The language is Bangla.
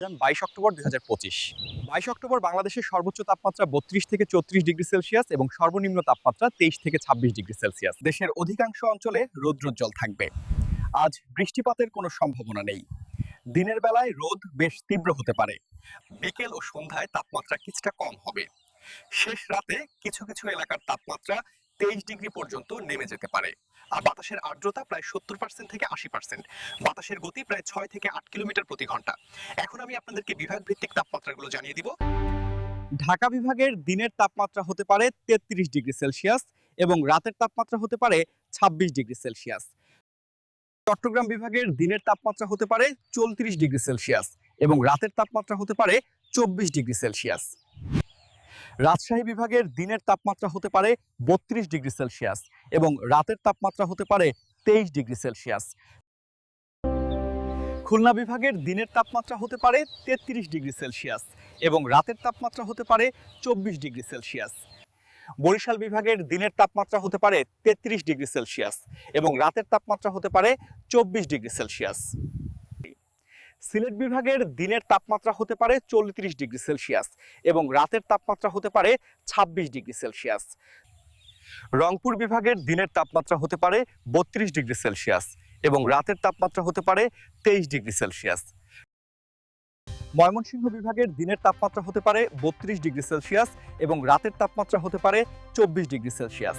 22 অক্টোবর 2025। 22 অক্টোবর বাংলাদেশের সর্বোচ্চ তাপমাত্রা 32 থেকে 34 ডিগ্রি সেলসিয়াস এবং সর্বনিম্ন তাপমাত্রা 23 থেকে 26 ডিগ্রি সেলসিয়াস। দেশের অধিকাংশ অঞ্চলে রৌদ্রোজ্জ্বল থাকবে। আজ বৃষ্টিপাতের কোনো সম্ভাবনা নেই। দিনের বেলায় রোদ বেশ তীব্র হতে পারে। বিকেল ও সন্ধ্যায় তাপমাত্রা কিছুটা কম হবে। শেষ রাতে কিছু কিছু এলাকার তাপমাত্রা 23 ডিগ্রি পর্যন্ত নেমে যেতে পারে। আর বাতাসের আর্দ্রতা প্রায় 70% থেকে 80%। বাতাসের গতি প্রায় 6 থেকে 8 কিলোমিটার প্রতি ঘন্টা। এখন আমি আপনাদেরকে বিভাগ ভিত্তিক তাপমাত্রাগুলো জানিয়ে দিব। ঢাকা বিভাগের দিনের তাপমাত্রা হতে পারে 33 ডিগ্রি সেলসিয়াস এবং রাতের তাপমাত্রা হতে পারে 26 ডিগ্রি সেলসিয়াস। চট্টগ্রাম বিভাগের দিনের তাপমাত্রা হতে পারে 34 ডিগ্রি সেলসিয়াস এবং রাতের তাপমাত্রা হতে পারে 24 ডিগ্রি সেলসিয়াস। রাজশাহী বিভাগের দিনের তাপমাত্রা হতে পারে 32 ডিগ্রি সেলসিয়াস এবং রাতের তাপমাত্রা হতে পারে 23 ডিগ্রি সেলসিয়াস। খুলনা বিভাগের দিনের তাপমাত্রা হতে পারে 33 ডিগ্রি সেলসিয়াস এবং রাতের তাপমাত্রা হতে পারে 24 ডিগ্রি সেলসিয়াস। বরিশাল বিভাগের দিনের তাপমাত্রা হতে পারে 33 ডিগ্রি সেলসিয়াস এবং রাতের তাপমাত্রা হতে পারে 24 ডিগ্রি সেলসিয়াস। সিলেট বিভাগের দিনের তাপমাত্রা হতে পারে 34 ডিগ্রি সেলসিয়াস এবং রাতের তাপমাত্রা হতে পারে 26 ডিগ্রি সেলসিয়াস। রংপুর বিভাগের দিনের তাপমাত্রা হতে পারে 32 ডিগ্রি সেলসিয়াস এবং রাতের তাপমাত্রা হতে পারে 23 ডিগ্রি সেলসিয়াস। ময়মনসিংহ বিভাগের দিনের তাপমাত্রা হতে পারে 32 ডিগ্রি সেলসিয়াস এবং রাতের তাপমাত্রা হতে পারে 24 ডিগ্রি সেলসিয়াস।